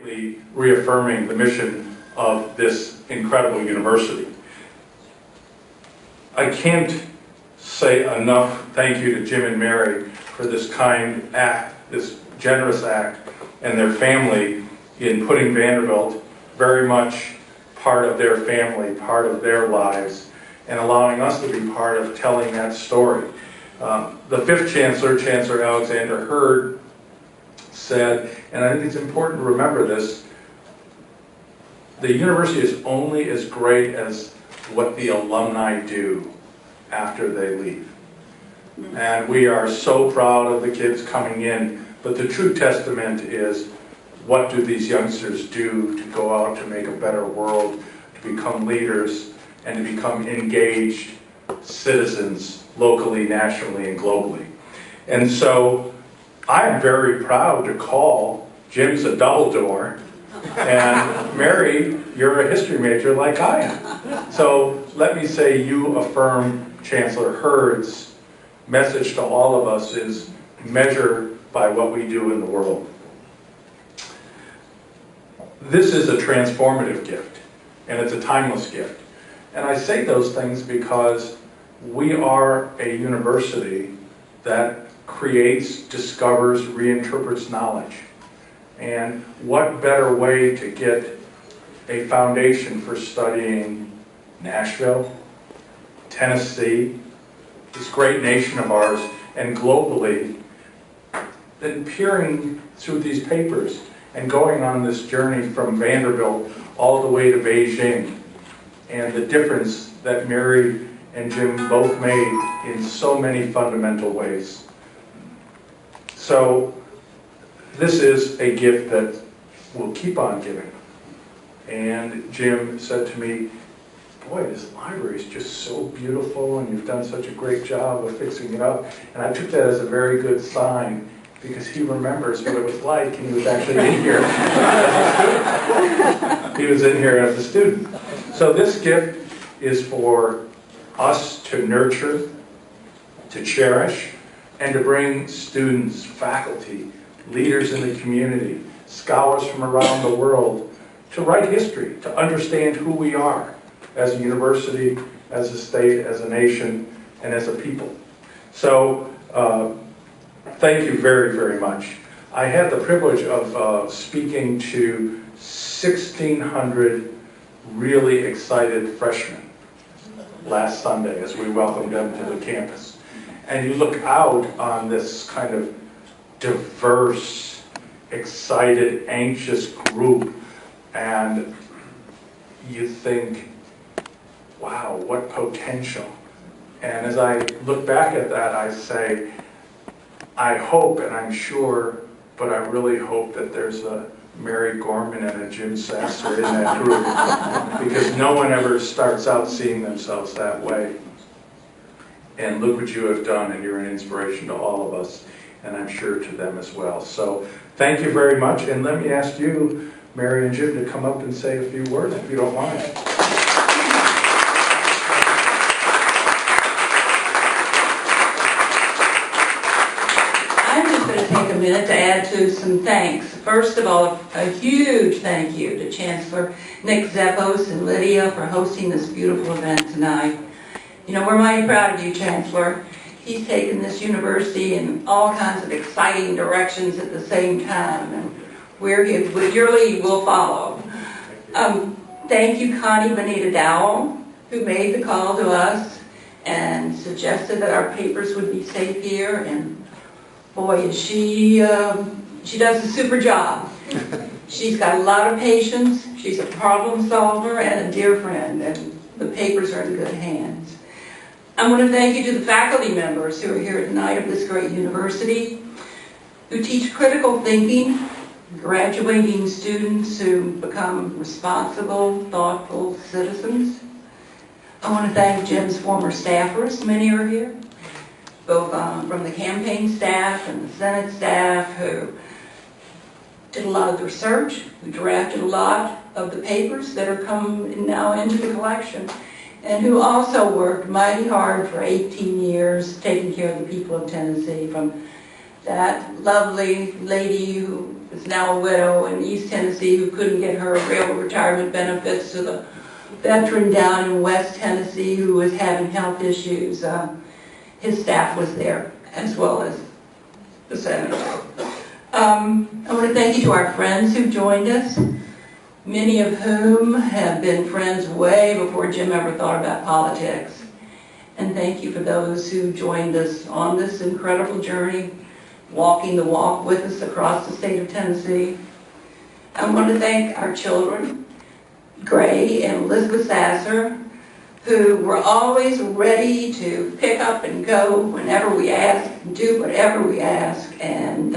greatly reaffirming the mission of this incredible university. I can't say enough thank you to Jim and Mary for this kind act, this generous act, and their family in putting Vanderbilt very much part of their family, part of their lives, and allowing us to be part of telling that story. The fifth chancellor, Chancellor Alexander Hurd, said, and I think it's important to remember this, the university is only as great as what the alumni do after they leave. And we are so proud of the kids coming in, but the true testament is, what do these youngsters do to go out to make a better world, to become leaders, and to become engaged citizens locally, nationally, and globally. And so I'm very proud to call Jim's a double door, and Mary, you're a history major like I am. So let me say you affirm Chancellor Hurd's message to all of us is measure by what we do in the world. This is a transformative gift, and it's a timeless gift. And I say those things because we are a university that creates, discovers, reinterprets knowledge. And what better way to get a foundation for studying Nashville, Tennessee, this great nation of ours, and globally, than peering through these papers and going on this journey from Vanderbilt all the way to Bejing, and the difference that Mary and Jim both made in so many fundamental ways. So this is a gift that we'll keep on giving. And Jim said to me, boy, this library is just so beautiful, and you've done such a great job of fixing it up. And I took that as a very good sign, because he remembers what it was like, and he was actually in here as a student. He was in here as a student. So this gift is for us to nurture, to cherish, and to bring students, faculty, leaders in the community, scholars from around the world, to write history, to understand who we are as a university, as a state, as a nation, and as a people. So thank you very, very much. I had the privilege of speaking to 1,600 really excited freshmen last Sunday as we welcomed them to the campus. And you look out on this kind of diverse, excited, anxious group, and you think, wow, what potential. And as I look back at that, I say, I hope, and I'm sure, but I really hope that there's a Mary Gorman and a Jim Sasser in that group, because no one ever starts out seeing themselves that way. And look what you have done, and you're an inspiration to all of us, and I'm sure to them as well. So thank you very much, and let me ask you, Mary and Jim, to come up and say a few words, if you don't mind. I'm just going to take a minute to add to some thanks. First of all, a huge thank you to Chancellor Nick Zeppos and Lydia for hosting this beautiful event tonight. You know, we're mighty proud of you, Chancellor. He's taken this university in all kinds of exciting directions at the same time, and with your lead, we'll follow. Thank you, Connie Bonita Dowell, who made the call to us and suggested that our papers would be safe here, and boy, she does a super job. She's got a lot of patience, she's a problem solver, and a dear friend, and the papers are in good hands. I want to thank you to the faculty members who are here tonight of this great university, who teach critical thinking, graduating students who become responsible, thoughtful citizens. I want to thank Jim's former staffers, many are here, both from the campaign staff and the Senate staff, who did a lot of the research, who drafted a lot of the papers that are coming now into the collection, and who also worked mighty hard for 18 years taking care of the people of Tennessee, from that lovely lady who is now a widow in East Tennessee who couldn't get her railroad retirement benefits, to the veteran down in West Tennessee who was having health issues. His staff was there, as well as the senator. I want to thank you to our friends who joined us, many of whom have been friends way before Jim ever thought about politics. And thank you for those who joined us on this incredible journey, walking the walk with us across the state of Tennessee. I want to thank our children, Gray and Elizabeth Sasser, who were always ready to pick up and go whenever we asked, do whatever we ask, and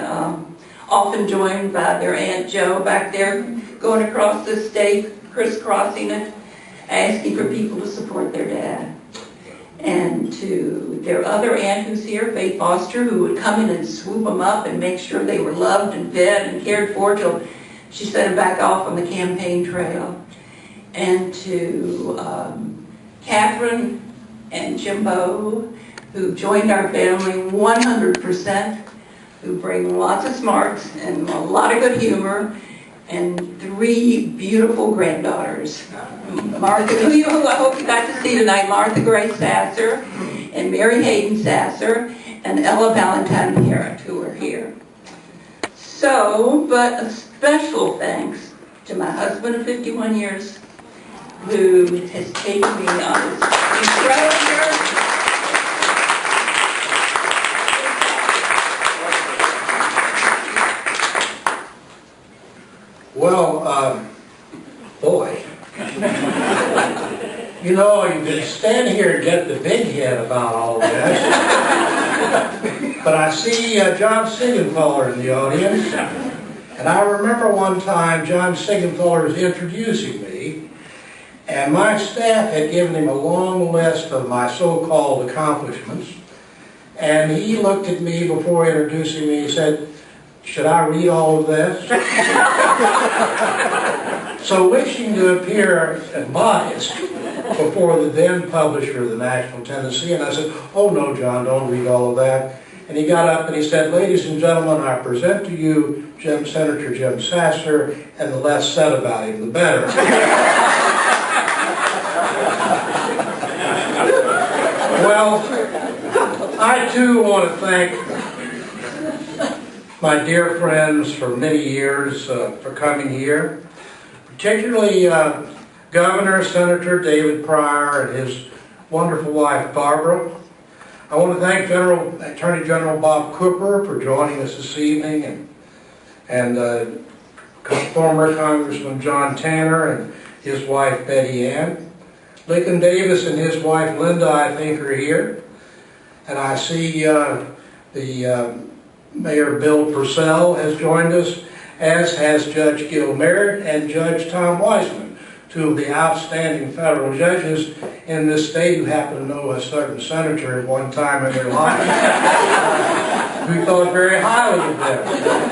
often joined by their Aunt Jo back there going across the state, crisscrossing it, asking for people to support their dad. And to their other aunt who's here, Faith Foster, who would come in and swoop them up and make sure they were loved and fed and cared for till she sent them back off on the campaign trail. And to Catherine and Jimbo, who joined our family 100%, who bring lots of smarts and a lot of good humor, and 3 beautiful granddaughters. Martha, who I hope you got to see tonight, Martha Grace Sasser, and Mary Hayden Sasser, and Ella Valentine Garrett, who are here. So, but a special thanks to my husband of 51 years, who has taken me on this incredible journey. Well, boy, you know, you can stand here and get the big head about all this, but I see John Siegenthaler in the audience, and I remember one time John Siegenthaler was introducing me, and my staff had given him a long list of my so-called accomplishments, and he looked at me before introducing me and said, "Should I read all of this?" So, wishing to appear biased before the then publisher of the National Tennessean, I said, "Oh no, John, don't read all of that." And he got up and he said, "Ladies and gentlemen, I present to you Senator Jim Sasser, and the less said about him, the better." Well, I too want to thank my dear friends for many years for coming here, particularly Governor Senator David Pryor and his wonderful wife Barbara. I want to thank Attorney General Bob Cooper for joining us this evening, and former Congressman John Tanner and his wife Betty Ann. Lincoln Davis and his wife Linda, I think, are here, and I see the Mayor Bill Purcell has joined us, as has Judge Gil Merritt and Judge Tom Weisman, 2 of the outstanding federal judges in this state who happen to know a certain senator at one time in their life who thought very highly of them.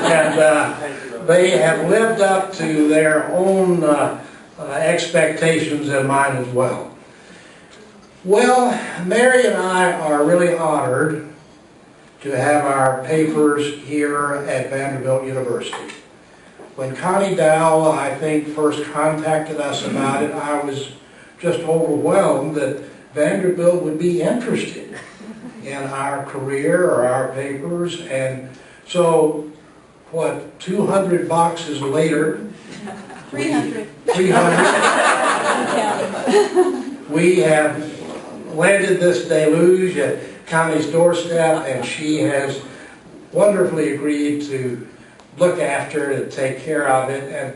And they have lived up to their own expectations and mine as well. Well, Mary and I are really honored to have our papers here at Vanderbilt University. When Connie Dow, I think, first contacted us about it, I was just overwhelmed that Vanderbilt would be interested in our career or our papers. And so, 200 boxes later, 300. We have landed this deluge at Connie's doorstep, and she has wonderfully agreed to look after it and take care of it. And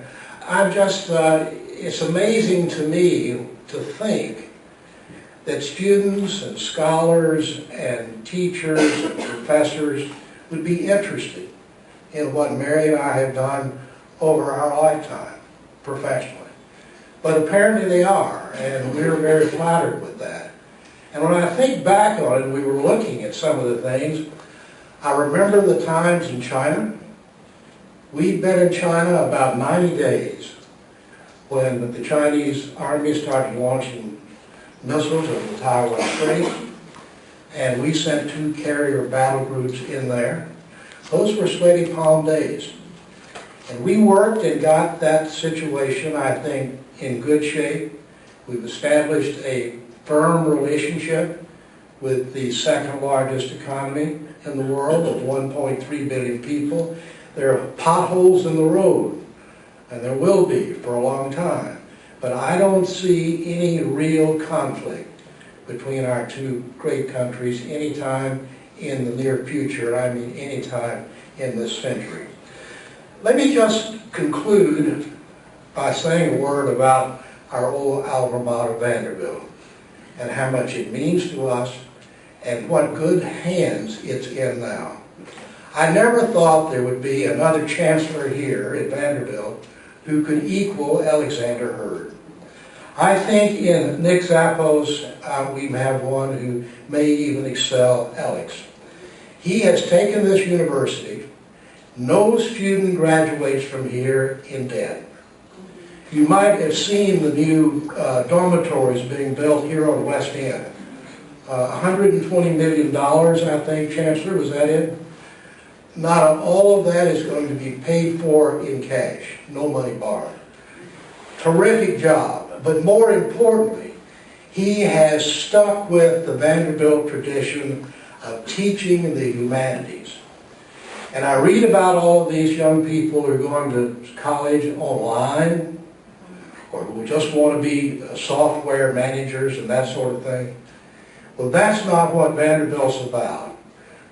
I'm just, it's amazing to me to think that students and scholars and teachers and professors would be interested in what Mary and I have done over our lifetime professionally. But apparently they are, and we're very flattered with that. And when I think back on it, we were looking at some of the things. I remember the times in China. We'd been in China about 90 days when the Chinese army started launching missiles over the Taiwan Strait, and we sent 2 carrier battle groups in there. Those were sweaty palm days. And we worked and got that situation, I think, in good shape. We've established a firm relationship with the second largest economy in the world of 1.3 billion people. There are potholes in the road, and there will be for a long time. But I don't see any real conflict between our two great countries anytime in the near future. I mean anytime in this century. Let me just conclude by saying a word about our old alma mater, Vanderbilt, and how much it means to us and what good hands it's in now. I never thought there would be another chancellor here at Vanderbilt who could equal Alexander Hurd. I think in Nick Zeppos, we have one who may even excel Alex. He has taken this university. No student graduates from here in debt. You might have seen the new dormitories being built here on the West End. $120 million, I think, Chancellor, was that it? Not all of that is going to be paid for in cash, no money borrowed. Terrific job, but more importantly, he has stuck with the Vanderbilt tradition of teaching the humanities. And I read about all of these young people who are going to college online, or who just want to be software managers and that sort of thing. Well, that's not what Vanderbilt's about.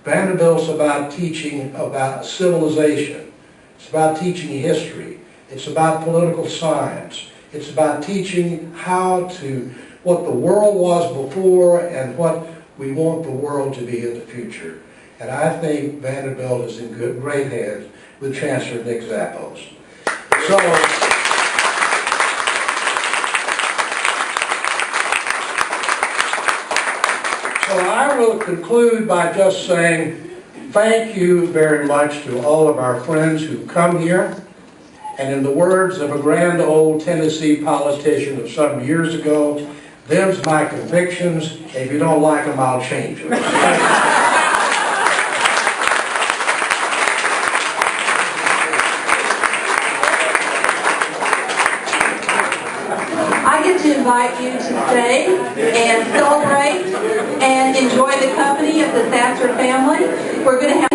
Vanderbilt's about teaching about civilization. It's about teaching history. It's about political science. It's about teaching what the world was before and what we want the world to be in the future. And I think Vanderbilt is in great hands with Chancellor Nick Zeppos. So I will conclude by just saying thank you very much to all of our friends who come here. And in the words of a grand old Tennessee politician of some years ago, them's my convictions. If you don't like them, I'll change them. I get to invite you to stay and celebrate and enjoy the company of the Sasser family. We're going to have